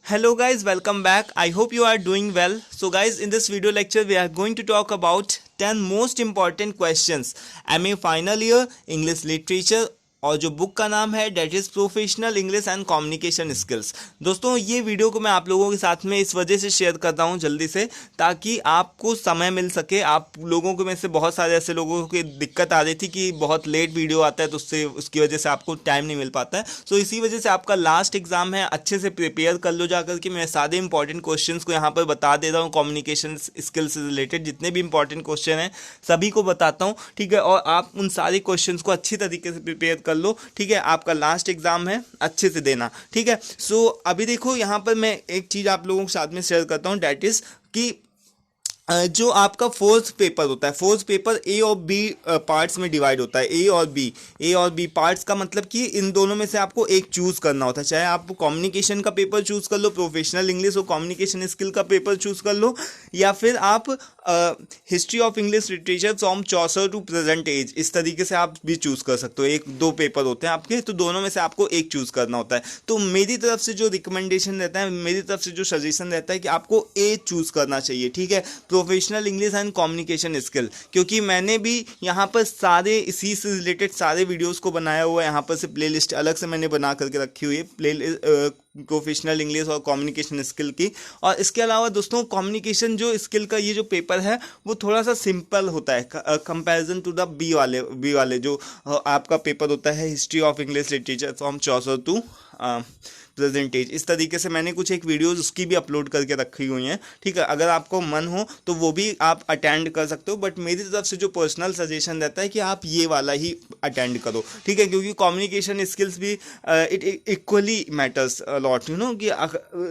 Hello guys, welcome back. I hope you are doing well. So guys, in this video lecture we are going to talk about 10 most important questions MA final year English literature और जो book का नाम है that is professional English and communication skills. दोस्तों ये video को मैं आप लोगों के साथ में इस वजह से शेयर करता हूँ जल्दी से, ताकि आपको समय मिल सके। आप लोगों को में से बहुत सारे ऐसे लोगों की दिक्कत आ रही थी कि बहुत लेट वीडियो आता है तो उसकी वजह से आपको टाइम नहीं मिल पाता है। सो इसी वजह से आपका लास्ट एग्जाम है, अच्छे से प्रिपेयर कर लो जाकर के। मैं सारे इंपॉर्टेंट क्वेश्चंस को यहाँ पर बता दे रहा हूँ, कम्युनिकेशन स्किल्स से रिलेटेड जितने भी इंपॉर्टेंट क्वेश्चन हैं सभी को बताता हूँ, ठीक है। और आप उन सारे क्वेश्चंस को अच्छी तरीके से प्रिपेयर कर लो, ठीक है। आपका लास्ट एग्जाम है, अच्छे से देना, ठीक है। सो अभी देखो यहाँ पर मैं एक चीज़ आप लोगों के साथ में शेयर करता हूँ, डैट इज़ कि जो आपका फोर्थ पेपर होता है, फोर्थ पेपर ए और बी पार्ट्स में डिवाइड होता है। ए और बी पार्ट्स का मतलब कि इन दोनों में से आपको एक चूज़ करना होता है। चाहे आप कम्युनिकेशन का पेपर चूज़ कर लो, प्रोफेशनल इंग्लिश और कम्युनिकेशन स्किल का पेपर चूज़ कर लो, या फिर आप history of English literature from Chaucer to present age, इस तरीके से आप भी चूज़ कर सकते हो। एक दो पेपर होते हैं आपके, तो दोनों में से आपको एक चूज़ करना होता है। तो मेरी तरफ से जो रिकमेंडेशन रहता है, मेरी तरफ से जो सजेशन रहता है कि आपको ए चूज़ करना चाहिए, ठीक है, professional English and communication skill. क्योंकि मैंने भी यहाँ पर सारे इसी से रिलेटेड सारे वीडियोस को बनाया हुआ है। यहाँ पर से प्लेलिस्ट अलग से मैंने बना करके रखी हुई है प्रोफेशनल इंग्लिश और कम्युनिकेशन स्किल की। और इसके अलावा दोस्तों कम्युनिकेशन जो स्किल का ये जो पेपर है वो थोड़ा सा सिंपल होता है कंपैरिजन टू द बी वाले जो आपका पेपर होता है, history of English literature from Chaucer to present age. इस तरीके से मैंने कुछ एक वीडियोस उसकी भी अपलोड करके रखी हुई हैं, ठीक है। अगर आपको मन हो तो वो भी आप अटेंड कर सकते हो, बट मेरी तरफ से जो पर्सनल सजेशन रहता है कि आप ये वाला ही अटेंड करो, ठीक है। क्योंकि कम्युनिकेशन स्किल्स भी it equally matters lot, you know, कि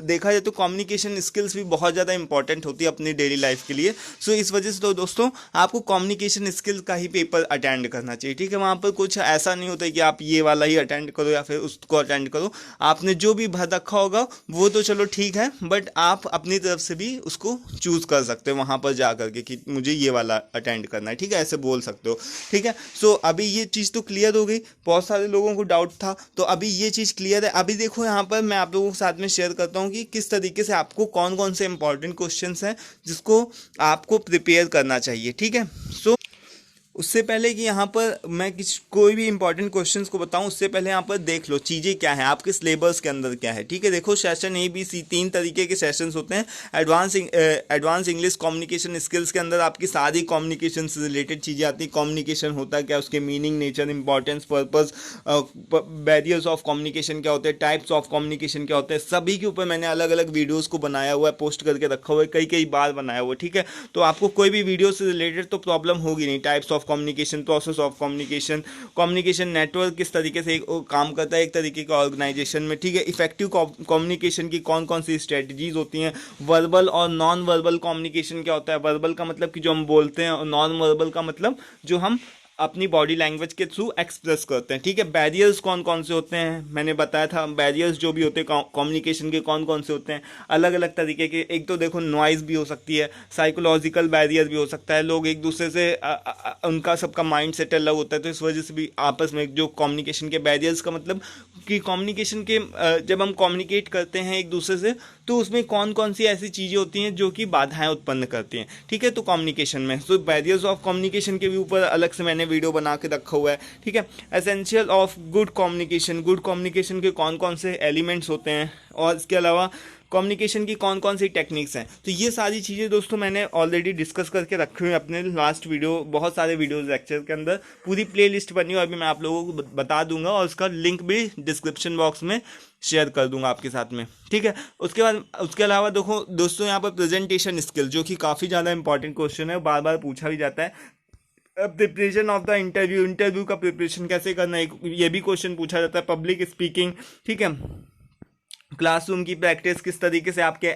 देखा जाए तो कम्युनिकेशन स्किल्स भी बहुत ज़्यादा इंपॉर्टेंट होती है अपनी डेली लाइफ के लिए। सो इस वजह से तो दोस्तों आपको कम्युनिकेशन स्किल्स का ही पेपर अटेंड करना चाहिए, ठीक है। वहाँ पर कुछ ऐसा नहीं होता है कि आप ये वाला ही अटेंड करो या फिर उसको अटेंड करो। आपने जो भी भर रखा होगा वो तो चलो ठीक है, बट आप अपनी तरफ से भी उसको चूज कर सकते हो वहां पर जा करके कि मुझे ये वाला अटेंड करना है, ठीक है, ऐसे बोल सकते हो, ठीक है। सो अभी ये चीज़ तो क्लियर हो गई, बहुत सारे लोगों को डाउट था, तो अभी ये चीज़ क्लियर है। अभी देखो यहाँ पर मैं आप लोगों के साथ में शेयर करता हूँ कि किस तरीके से आपको कौन कौन से इंपॉर्टेंट क्वेश्चंस हैं जिसको आपको प्रिपेयर करना चाहिए, ठीक है। सो उससे पहले कि यहाँ पर मैं कोई भी इंपॉर्टेंट क्वेश्चंस को बताऊँ, उससे पहले यहाँ पर देख लो चीज़ें क्या हैं, आपके सिलेबस के अंदर क्या है, ठीक है। देखो सेशन ए बी सी 3 तरीके के सेशंस होते हैं। एडवांस इंग्लिश कम्युनिकेशन स्किल्स के अंदर आपकी सारी कम्युनिकेशन से रिलेटेड चीज़ें आती हैं। कम्युनिकेशन होता है क्या, उसके meaning, nature, importance, purpose, barriers of communication क्या होते हैं, टाइप्स ऑफ कम्युनिकेशन क्या होते हैं, सभी के ऊपर मैंने अलग अलग वीडियोज़ को बनाया हुआ है, पोस्ट करके रखा हुआ है, कई बार बनाया हुआ है, ठीक है। तो आपको कोई भी वीडियो से रिलेटेड तो प्रॉब्लम होगी नहीं। Types of communication, process of communication, communication network किस तरीके से काम करता है एक तरीके का ऑर्गेनाइजेशन में, ठीक है। इफेक्टिव कम्युनिकेशन की कौन कौन सी स्ट्रेटजीज होती हैं, वर्बल और नॉन वर्बल कम्युनिकेशन क्या होता है, वर्बल का मतलब कि जो हम बोलते हैं, और नॉन वर्बल का मतलब जो हम अपनी बॉडी लैंग्वेज के थ्रू एक्सप्रेस करते हैं, ठीक है। बैरियर्स कौन कौन से होते हैं, मैंने बताया था बैरियर्स जो भी होते हैं कम्युनिकेशन के कौन कौन से होते हैं, अलग अलग तरीके के। एक तो देखो नॉइज़ भी हो सकती है, साइकोलॉजिकल बैरियर भी हो सकता है, लोग एक दूसरे से उनका सबका माइंड सेट अलग होता है, तो इस वजह से भी आपस में जो कम्युनिकेशन के बैरियर्स का मतलब कि कम्युनिकेशन के जब हम कम्युनिकेट करते हैं एक दूसरे से तो उसमें कौन कौन सी ऐसी चीज़ें होती हैं जो कि बाधाएं उत्पन्न करती हैं, ठीक है। तो कम्युनिकेशन में तो बैरियर्स ऑफ कम्युनिकेशन के भी ऊपर अलग से मैंने वीडियो बना के रखा हुआ है, ठीक है। एसेंशियल ऑफ गुड कम्युनिकेशन के कौन कौन से एलिमेंट्स होते हैं, और इसके अलावा कम्युनिकेशन की कौन कौन सी टेक्निक्स हैं। तो ये सारी चीज़ें दोस्तों मैंने ऑलरेडी डिस्कस करके रखी हुई अपने लास्ट वीडियो, बहुत सारे वीडियोस लेक्चर के अंदर पूरी प्लेलिस्ट बनी हुई, अभी मैं आप लोगों को बता दूंगा और उसका लिंक भी डिस्क्रिप्शन बॉक्स में शेयर कर दूंगा आपके साथ में, ठीक है। उसके अलावा देखो दोस्तों यहाँ पर प्रेजेंटेशन स्किल, जो कि काफ़ी ज़्यादा इंपॉर्टेंट क्वेश्चन है, बार बार पूछा भी जाता है। प्रिपरेशन ऑफ द इंटरव्यू का प्रिपरेशन कैसे करना है, ये भी क्वेश्चन पूछा जाता है। पब्लिक स्पीकिंग, ठीक है। क्लासरूम की प्रैक्टिस किस तरीके से, आपके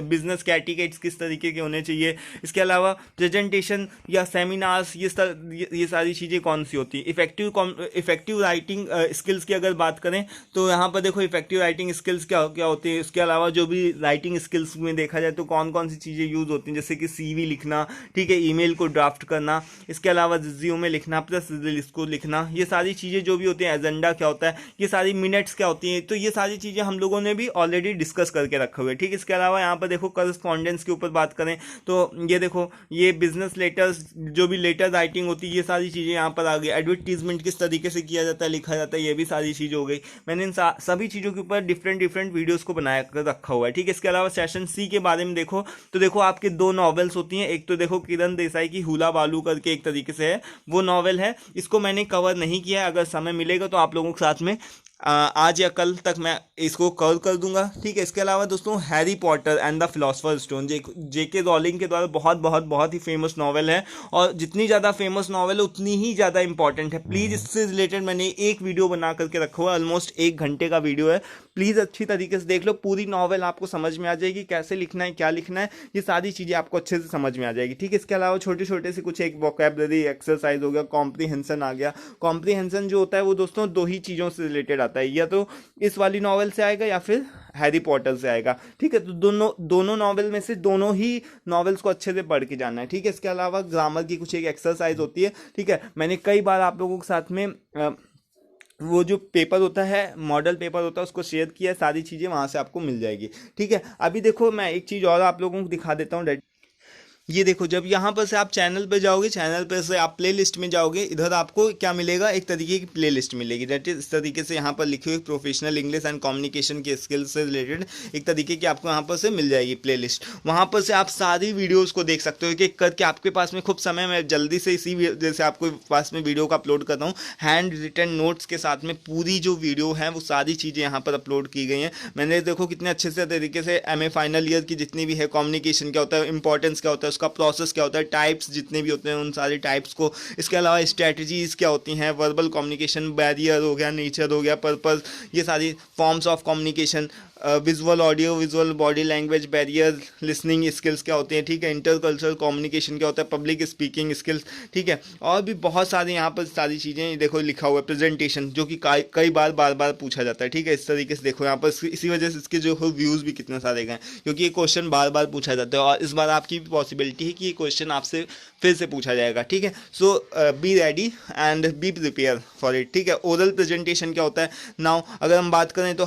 बिजनेस के एटिकेट्स किस तरीके के होने चाहिए। इसके अलावा प्रेजेंटेशन या सेमिनार्स, ये सारी चीज़ें कौन सी होती है। इफेक्टिव राइटिंग स्किल्स की अगर बात करें तो यहाँ पर देखो इफेक्टिव राइटिंग स्किल्स क्या होती है। इसके अलावा जो भी राइटिंग स्किल्स में देखा जाए तो कौन कौन सी चीज़ें यूज़ होती हैं, जैसे कि CV लिखना, ठीक है, ईमेल को ड्राफ्ट करना, इसके अलावा रिज्यूमे लिखना, प्रेस रिलीज को लिखना, ये सारी चीज़ें जो भी होती हैं। एजेंडा क्या होता है, ये सारी मिनट्स क्या होती हैं। तो ये सारी चीज़ें हम लोगों ने भी ऑलरेडी डिस्कस करके रखे हुए, ठीक है। इसके अलावा यहाँ पर देखो करस्पॉन्डेंस के ऊपर बात करें तो ये देखो ये बिजनेस लेटर्स, जो भी लेटर राइटिंग होती है, ये सारी चीज़ें यहाँ पर आ गई। एडवर्टीजमेंट किस तरीके से किया जाता है, लिखा जाता है, ये भी सारी चीज़ हो गई। मैंने इन सभी चीज़ों के ऊपर डिफरेंट वीडियोस को बना कर रखा हुआ है, ठीक है। इसके अलावा सेशन सी के बारे में देखो तो देखो आपके 2 नॉवेल्स होती हैं। एक तो देखो किरण देसाई की हुला बालू करके एक तरीके से है, वो नॉवेल है, इसको मैंने कवर नहीं किया है। अगर समय मिलेगा तो आप लोगों के साथ में आज या कल तक मैं इसको कवर कर दूंगा, ठीक है। इसके अलावा दोस्तों Harry Potter and the philosopher stone, JK Rowling के द्वारा बहुत ही फेमस नॉवेल है, और जितनी ज़्यादा फेमस नॉवेल है उतनी ही ज़्यादा इंपॉर्टेंट है। प्लीज़ इससे रिलेटेड मैंने एक वीडियो बना करके रखा हुआ है, ऑलमोस्ट 1 घंटे का वीडियो है। प्लीज़ अच्छी तरीके से देख लो, पूरी नॉवेल आपको समझ में आ जाएगी, कैसे लिखना है, क्या लिखना है, ये सारी चीज़ें आपको अच्छे से समझ में आ जाएगी, ठीक है। इसके अलावा छोटे से कुछ एक वोकैबुलरी एक्सरसाइज हो गया, कॉम्प्रीहेंशन आ गया। कॉम्प्रीहेंशन जो होता है वो दोस्तों 2 ही चीज़ों से रिलेटेड आता है, या तो इस वाली नॉवेल से आएगा या फिर हैरी पॉटर से आएगा, ठीक है। तो दोनों नॉवेल में से दोनों ही नॉवेल्स को अच्छे से पढ़ के जाना है, ठीक है। इसके अलावा ग्रामर की कुछ एक एक्सरसाइज होती है, ठीक है। मैंने कई बार आप लोगों के साथ में वो जो पेपर होता है, मॉडल पेपर होता है, उसको शेयर किया है, सारी चीज़ें वहाँ से आपको मिल जाएगी, ठीक है। अभी देखो मैं एक चीज़ और आप लोगों को दिखा देता हूँ। ये देखो, जब यहाँ पर से आप चैनल पे जाओगे, चैनल पर से आप प्लेलिस्ट में जाओगे, इधर आपको क्या मिलेगा, एक तरीके की प्लेलिस्ट मिलेगी। दैट इज इस तरीके से यहाँ पर लिखी हुई प्रोफेशनल इंग्लिश एंड कम्युनिकेशन के स्किल्स से रिलेटेड एक तरीके की आपको यहाँ पर से मिल जाएगी प्लेलिस्ट। वहाँ पर से आप सारी वीडियोज़ को देख सकते हो, एक करके। आपके पास में खूब समय, मैं जल्दी से इसी जैसे आपको पास में वीडियो का अपलोड करता हूँ, हैंड रिटन नोट्स के साथ में पूरी जो वीडियो है वो सारी चीज़ें यहाँ पर अपलोड की गई हैं। मैंने देखो कितने अच्छे से तरीके से MA फाइनल ईयर की जितनी भी है, कम्युनिकेशन क्या होता है, इंपॉर्टेंस क्या होता है, उसका प्रोसेस क्या होता है, टाइप्स जितने भी होते हैं उन सारे टाइप्स को, इसके अलावा स्ट्रेटजीज क्या होती हैं, वर्बल कम्युनिकेशन, बैरियर हो गया, नेचर हो गया, पर्पस, ये सारी forms of communication, visual audio, visual body language barrier, listening skills क्या होते हैं, ठीक है। इंटरकल्चरल कम्युनिकेशन क्या होता है, पब्लिक स्पीकिंग स्किल्स, ठीक है। और भी बहुत सारे यहाँ पर सारी चीज़ें देखो लिखा हुआ है। प्रेजेंटेशन, जो कि कई बार पूछा जाता है, ठीक है। इस तरीके से देखो यहाँ पर, इसी वजह से इसके जो व्यूज़ भी कितने सारे गए, क्योंकि ये क्वेश्चन बार पूछा जाता है, और इस बार आपकी भी पॉसिबिलिटी है कि ये क्वेश्चन आपसे फिर से पूछा जाएगा, ठीक है। So be ready and be prepare for it, ठीक है। ओरल प्रेजेंटेशन क्या होता है। नाउ अगर हम बात करें तो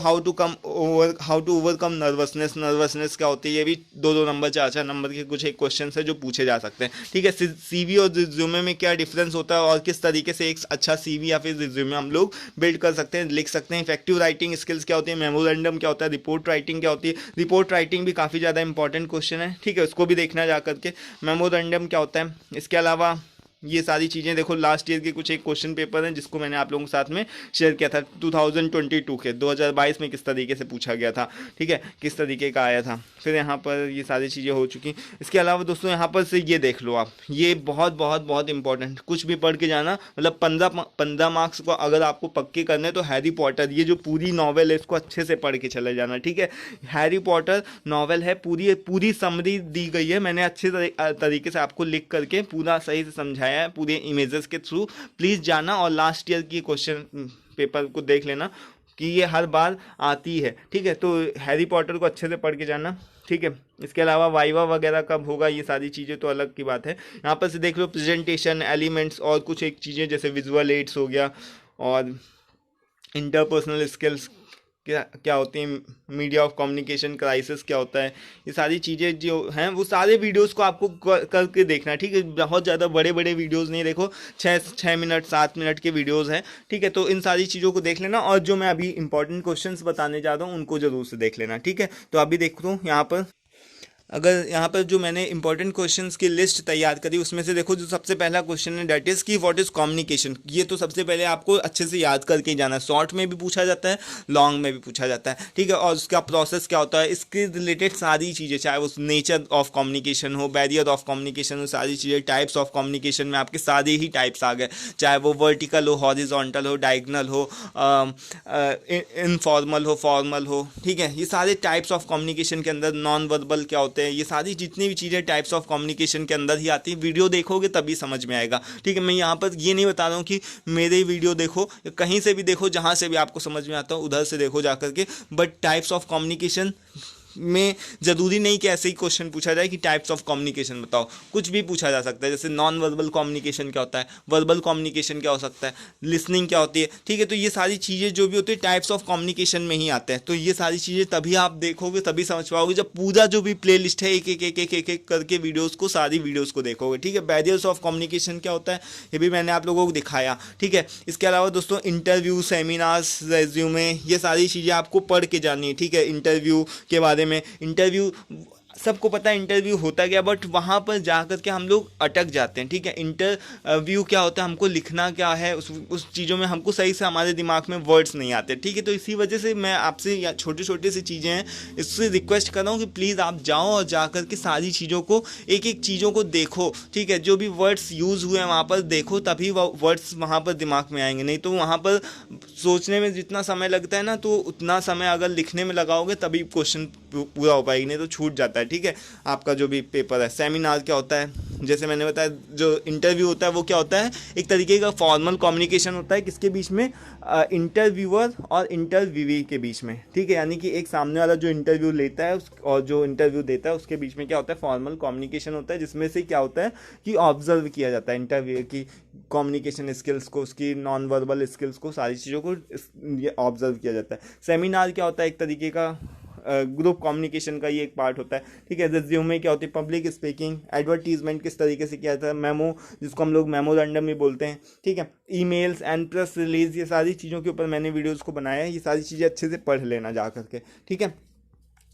हाउ टू ओवरकम नर्वसनेस क्या होती है, ये भी 2 नंबर 4 नंबर के कुछ एक क्वेश्चन है जो पूछे जा सकते हैं, ठीक है। CV और रिज्यूमे में क्या डिफरेंस होता है, और किस तरीके से एक अच्छा CV या फिर रिज्यूमे हम लोग बिल्ड कर सकते हैं, लिख सकते हैं। इफेक्टिव राइटिंग स्किल्स क्या होती है, मेमोरेंडम क्या होता है, रिपोर्ट राइटिंग क्या होती है। रिपोर्ट राइटिंग भी काफ़ी ज़्यादा इंपॉर्टेंट क्वेश्चन है, ठीक है, उसको भी देखना जा करके। मेमोरेंडम क्या होता है। इसके अलावा ये सारी चीज़ें देखो, लास्ट ईयर के कुछ एक क्वेश्चन पेपर हैं जिसको मैंने आप लोगों के साथ में शेयर किया था 2022 के, 2022 में किस तरीके से पूछा गया था, ठीक है, किस तरीके का आया था। फिर यहाँ पर ये सारी चीज़ें हो चुकी। इसके अलावा दोस्तों यहाँ पर से ये देख लो आप, ये बहुत इंपॉर्टेंट, कुछ भी पढ़ के जाना, मतलब 15 मार्क्स को अगर आपको पक्के करने तो हैरी पॉटर, ये जो पूरी नॉवेल है इसको अच्छे से पढ़ के चले जाना, ठीक है। हैरी पॉटर नॉवेल है, पूरी समरी दी गई है, मैंने अच्छे तरीके से आपको लिख करके पूरा सही से समझाया है पूरे इमेजेस के थ्रू। प्लीज़ जाना और लास्ट ईयर की क्वेश्चन पेपर को देख लेना कि ये हर बार आती है, ठीक है। तो हैरी पॉटर को अच्छे से पढ़ के जाना, ठीक है। इसके अलावा वाइवा वगैरह कब होगा, ये सारी चीज़ें तो अलग की बात है। यहाँ पर से देख लो प्रेजेंटेशन एलिमेंट्स और कुछ एक चीज़ें जैसे विजुअल एड्स हो गया, और इंटरपर्सनल स्किल्स क्या होती हैं, मीडिया ऑफ कम्युनिकेशन क्राइसिस क्या होता है, ये सारी चीज़ें जो हैं वो सारे वीडियोस को आपको करके देखना है, ठीक है। बहुत ज़्यादा बड़े वीडियोस नहीं, देखो 6 मिनट 7 मिनट के वीडियोस हैं, ठीक है। तो इन सारी चीज़ों को देख लेना, और जो मैं अभी इंपॉर्टेंट क्वेश्चंस बताने जा रहा हूँ उनको ज़रूर से देख लेना, ठीक है। तो अभी देखो यहाँ पर, अगर यहाँ पर जो मैंने इंपॉर्टेंट क्वेश्चंस की लिस्ट तैयार करी उसमें से देखो जो सबसे पहला क्वेश्चन है डेट इज़ की व्हाट इज़ कम्युनिकेशन। ये तो सबसे पहले आपको अच्छे से याद करके ही जाना है, शॉर्ट में भी पूछा जाता है, लॉन्ग में भी पूछा जाता है, ठीक है। और उसका प्रोसेस क्या होता है, इसके रिलेटेड सारी चीज़ें, चाहे वो नेचर ऑफ कम्युनिकेशन हो, बैरियर ऑफ कम्युनिकेशन हो, सारी चीज़ें, टाइप्स ऑफ कम्युनिकेशन में आपके सारे ही टाइप्स आ गए, चाहे वो वर्टिकल हो, हॉरिजॉन्टल हो, डायगनल हो, इनफॉर्मल हो, फॉर्मल हो, ठीक है। ये सारे टाइप्स ऑफ कम्युनिकेशन के अंदर नॉन वर्बल क्या होते हैं, ये सारी जितनी भी चीज़ें टाइप्स ऑफ कम्युनिकेशन के अंदर ही आती है। वीडियो देखोगे तभी समझ में आएगा, ठीक है। मैं यहाँ पर ये नहीं बता रहा हूँ कि मेरे वीडियो देखो, कहीं से भी देखो, जहाँ से भी आपको समझ में आता हो उधर से देखो जा करके, बट टाइप्स ऑफ कम्युनिकेशन में ज़रूरी नहीं कि ऐसे ही क्वेश्चन पूछा जाए कि टाइप्स ऑफ कम्युनिकेशन बताओ, कुछ भी पूछा जा सकता है। जैसे नॉन वर्बल कम्युनिकेशन क्या होता है, वर्बल कम्युनिकेशन क्या हो सकता है, लिसनिंग क्या होती है, ठीक है। तो ये सारी चीज़ें जो भी होती है टाइप्स ऑफ कम्युनिकेशन में ही आते हैं। तो ये सारी चीज़ें तभी आप देखोगे, तभी समझ पाओगे जब पूरा जो भी प्ले लिस्ट है एक एक एक एक एक एक करके वीडियोज़ को, सारी वीडियोज़ को देखोगे, ठीक है। बैरियर्स ऑफ कम्युनिकेशन क्या होता है ये भी मैंने आप लोगों को दिखाया, ठीक है। इसके अलावा दोस्तों इंटरव्यू, सेमिनार्स, रेज्यूमे, ये सारी चीज़ें आपको पढ़ के जानी है, ठीक है। इंटरव्यू के बारे में, इंटरव्यू सबको पता है इंटरव्यू होता क्या, बट वहाँ पर जा कर के हम लोग अटक जाते हैं, ठीक है। इंटरव्यू क्या होता है, हमको लिखना क्या है, उस चीज़ों में हमको सही से हमारे दिमाग में वर्ड्स नहीं आते, ठीक है। तो इसी वजह से मैं आपसे छोटी छोटी सी चीज़ें हैं इससे रिक्वेस्ट कर रहा हूँ कि प्लीज़ आप जाओ और जा कर के सारी चीज़ों को, एक एक चीज़ों को देखो, ठीक है। जो भी वर्ड्स यूज़ हुए हैं वहाँ पर देखो, तभी वर्ड्स वहाँ पर दिमाग में आएंगे। नहीं तो वहाँ पर सोचने में जितना समय लगता है ना, तो उतना समय अगर लिखने में लगाओगे तभी क्वेश्चन पूरा हो पाएगी, नहीं तो छूट जाता है, ठीक है, आपका जो भी पेपर है। सेमिनार क्या होता है, जैसे मैंने बताया, जो इंटरव्यू होता है वो क्या होता है, एक तरीके का फॉर्मल कम्युनिकेशन होता है, किसके बीच में, इंटरव्यूअर और इंटरव्यूवी के बीच में, ठीक है। यानी कि एक सामने वाला जो इंटरव्यू लेता है और जो इंटरव्यू देता है उसके बीच में क्या होता है, फॉर्मल कम्युनिकेशन होता है, जिसमें से क्या होता है कि ऑब्जर्व किया जाता है इंटरव्यू की कम्युनिकेशन स्किल्स को, उसकी नॉन वर्बल स्किल्स को, सारी चीज़ों को ये ऑब्जर्व किया जाता है। सेमिनार क्या होता है, एक तरीके का ग्रुप कम्युनिकेशन का ये एक पार्ट होता है, ठीक है। रिज्यूमे क्या होती है, पब्लिक स्पीकिंग, एडवर्टीजमेंट किस तरीके से किया जाता है, मेमो जिसको हम लोग मेमोरेंडम भी बोलते हैं, ठीक है। ईमेल्स एंड प्रेस रिलीज, ये सारी चीज़ों के ऊपर मैंने वीडियोज़ को बनाया है, ये सारी चीज़ें अच्छे से पढ़ लेना जा करके, ठीक है।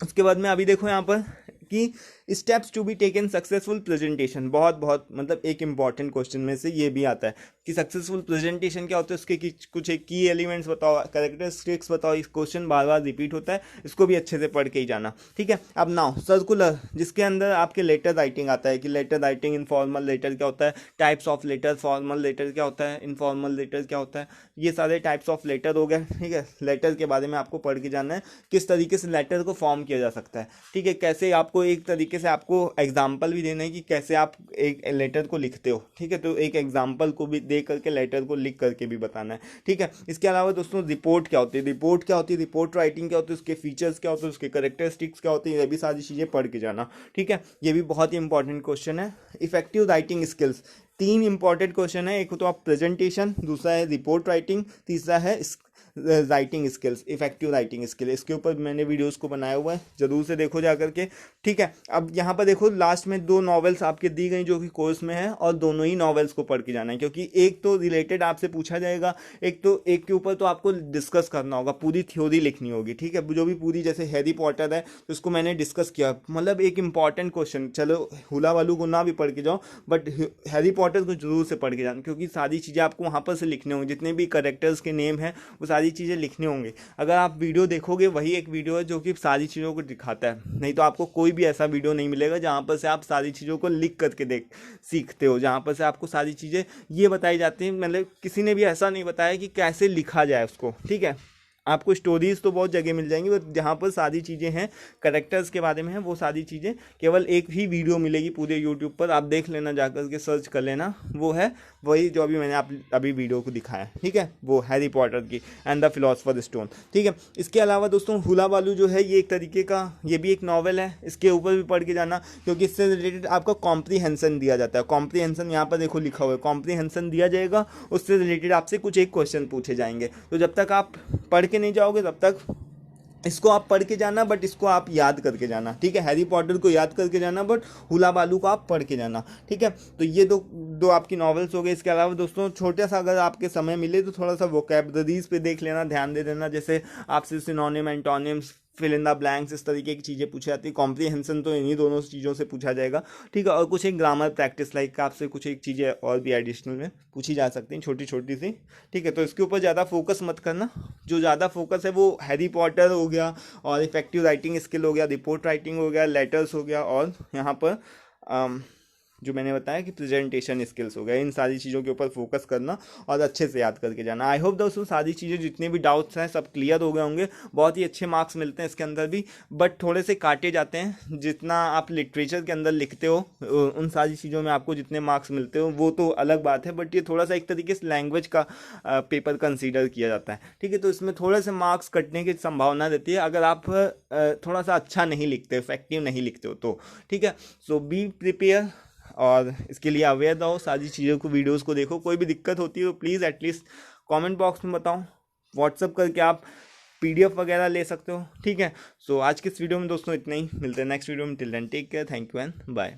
उसके बाद में अभी देखो यहाँ पर कि steps to be taken successful presentation, बहुत बहुत मतलब एक इंपॉर्टेंट क्वेश्चन में से ये भी आता है कि सक्सेसफुल प्रेजेंटेशन क्या होता है, उसके कुछ एक की एलिमेंट्स बताओ, कैरेक्टरिस्टिक्स बताओ। इस क्वेश्चन बार बार रिपीट होता है, इसको भी अच्छे से पढ़ के ही जाना, ठीक है। अब नाउ सर्कुलर, जिसके अंदर आपके लेटर राइटिंग आता है कि लेटर राइटिंग, इनफॉर्मल लेटर क्या होता है, types of letter, formal letter क्या होता है, इनफॉर्मल लेटर क्या होता है, ये सारे टाइप्स ऑफ लेटर हो गए, ठीक है। लेटर के बारे में आपको पढ़ के जाना है, किस तरीके से लेटर को फॉर्म किया जा सकता है, ठीक है। कैसे आपको एक तरीके से आपको एग्जाम्पल भी देना है कि कैसे आप एक लेटर को लिखते हो, ठीक है। तो एक एग्जाम्पल को भी दे करके लेटर को लिख करके भी बताना है, ठीक है। इसके अलावा दोस्तों रिपोर्ट क्या होती है, रिपोर्ट क्या होती है, रिपोर्ट राइटिंग क्या होती है, उसके फीचर्स क्या होते हैं, उसके कैरेक्टरिस्टिक्स क्या होती है, ये भी सारी चीज़ें पढ़ के जाना, ठीक है। ये भी बहुत ही इंपॉर्टेंट क्वेश्चन है। इफेक्टिव राइटिंग स्किल्स, तीन इंपॉर्टेंट क्वेश्चन है, एक तो आप प्रेजेंटेशन, दूसरा है रिपोर्ट राइटिंग, तीसरा है writing skills, effective writing skill. इसके ऊपर मैंने वीडियोस को बनाया हुआ है, जरूर से देखो जा करके, ठीक है। अब यहाँ पर देखो लास्ट में दो नॉवेल्स आपके दी गई जो कि कोर्स में है, और दोनों ही नॉवेल्स को पढ़ के जाना है, क्योंकि एक तो रिलेटेड आपसे पूछा जाएगा, एक तो एक के ऊपर तो आपको डिस्कस करना होगा, पूरी थ्योरी लिखनी होगी, ठीक है। जो भी पूरी, जैसे हैरी पॉटर है तो उसको मैंने डिस्कस किया, मतलब एक इंपॉर्टेंट क्वेश्चन, चलो हुला वालू को ना भी पढ़ के जाओ, बट हैरी पॉटर को जरूर से पढ़ के जाना, क्योंकि सारी चीज़ें आपको वहाँ पर से लिखने होंगे, जितने भी करेक्टर्स के नेम हैं वो सारी चीज़ें लिखने होंगे। अगर आप वीडियो देखोगे, वही एक वीडियो है जो कि सारी चीज़ों को दिखाता है, नहीं तो आपको कोई भी ऐसा वीडियो नहीं मिलेगा जहाँ पर से आप सारी चीज़ों को लिख करके सीखते हो, जहाँ पर से आपको सारी चीज़ें ये बताई जाती हैं, मतलब किसी ने भी ऐसा नहीं बताया कि कैसे लिखा जाए उसको, ठीक है। आपको स्टोरीज तो बहुत जगह मिल जाएंगी, बट जहाँ पर सारी चीज़ें हैं करेक्टर्स के बारे में है, वो सारी चीज़ें केवल एक ही वीडियो मिलेगी पूरे यूट्यूब पर, आप देख लेना, जाकर के सर्च कर लेना, वो है वही जो अभी मैंने अभी वीडियो को दिखाया, ठीक है, वो हैरी पॉटर की एंड द फिलोसफर स्टोन, ठीक है। इसके अलावा दोस्तों हुला बालू जो है ये एक तरीके का, ये भी एक नॉवल है, इसके ऊपर भी पढ़ के जाना, क्योंकि इससे रिलेटेड आपका कॉम्प्रीहेंसन दिया जाता है। कॉम्प्रीहेंसन यहाँ पर देखो लिखा हुआ है, कॉम्प्रीहेंसन दिया जाएगा, उससे रिलेटेड आपसे कुछ एक क्वेश्चन पूछे जाएंगे। तो जब तक आप पढ़ के नहीं जाओगे तब तक इसको आप पढ़ के जाना, बट इसको आप याद करके जाना, ठीक है। हैरी पॉटर को याद करके जाना, बट हुला बालू को आप पढ़ के जाना, ठीक है। तो ये दो आपकी नॉवेल्स हो गए। इसके अलावा दोस्तों छोटा सा अगर आपके समय मिले तो थोड़ा सा वोकैबलरीज पे देख लेना, ध्यान दे देना, जैसे आपसे synonym, antonyms, fill in the blanks, इस तरीके की चीज़ें पूछी जाती है। कॉम्प्रीहेंसन तो इन्हीं दोनों चीज़ों से पूछा जाएगा, ठीक है। और कुछ एक ग्रामर प्रैक्टिस लाइक आपसे कुछ एक चीज़ें और भी एडिशनल में पूछी जा सकती हैं, छोटी छोटी सी, ठीक है। तो इसके ऊपर ज़्यादा फोकस मत करना, जो ज़्यादा फोकस है वो हैरी पॉटर हो गया, और इफेक्टिव राइटिंग स्किल हो गया, रिपोर्ट राइटिंग हो गया, लेटर्स हो गया, और यहाँ पर जो मैंने बताया कि प्रेजेंटेशन स्किल्स हो गए, इन सारी चीज़ों के ऊपर फोकस करना और अच्छे से याद करके जाना। आई होप दोस्तों सारी चीज़ें जितने भी डाउट्स हैं सब क्लियर हो गए होंगे। बहुत ही अच्छे मार्क्स मिलते हैं इसके अंदर भी, बट थोड़े से काटे जाते हैं। जितना आप लिटरेचर के अंदर लिखते हो उन सारी चीज़ों में आपको जितने मार्क्स मिलते हो वो तो अलग बात है, बट ये थोड़ा सा एक तरीके से लैंग्वेज का पेपर कंसीडर किया जाता है, ठीक है। तो इसमें थोड़े से मार्क्स कटने की संभावना रहती है अगर आप थोड़ा सा अच्छा नहीं लिखते, इफेक्टिव नहीं लिखते हो तो, ठीक है। सो बी प्रिपेयर और इसके लिए अवेयर रहो, सारी चीज़ों को, वीडियोस को देखो। कोई भी दिक्कत होती है तो प्लीज़ एटलीस्ट कमेंट बॉक्स में बताओ, व्हाट्सअप करके आप PDF वगैरह ले सकते हो, ठीक है। सो आज के इस वीडियो में दोस्तों इतना ही, मिलते हैं नेक्स्ट वीडियो में। Till then take care, thank you and bye.